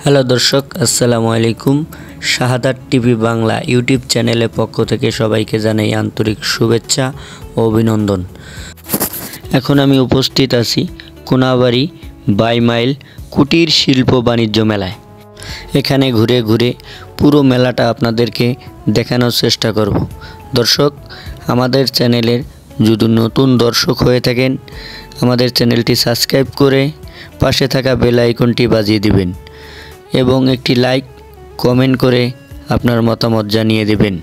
Hello দর্শক, আসসালামু আলাইকুম। শাহাদাত টিভি বাংলা ইউটিউব চ্যানেলের পক্ষ থেকে সবাইকে জানাই আন্তরিক শুভেচ্ছা ও অভিনন্দন। এখন আমি উপস্থিত আছি কোনাবাড়ি বাইমাইল কুটির শিল্প বাণিজ্য মেলায়। এখানে ঘুরে ঘুরে পুরো মেলাটা আপনাদেরকে দেখানোর চেষ্টা করব। দর্শক, আমাদের চ্যানেলের যদি নতুন দর্শক হয়ে থাকেন, আমাদের চ্যানেলটি সাবস্ক্রাইব করে পাশে থাকা বেল আইকনটি বাজিয়ে দিবেন এবং একটি লাইক কমেন্ট করে আপনার মতামত জানিয়ে দেবেন।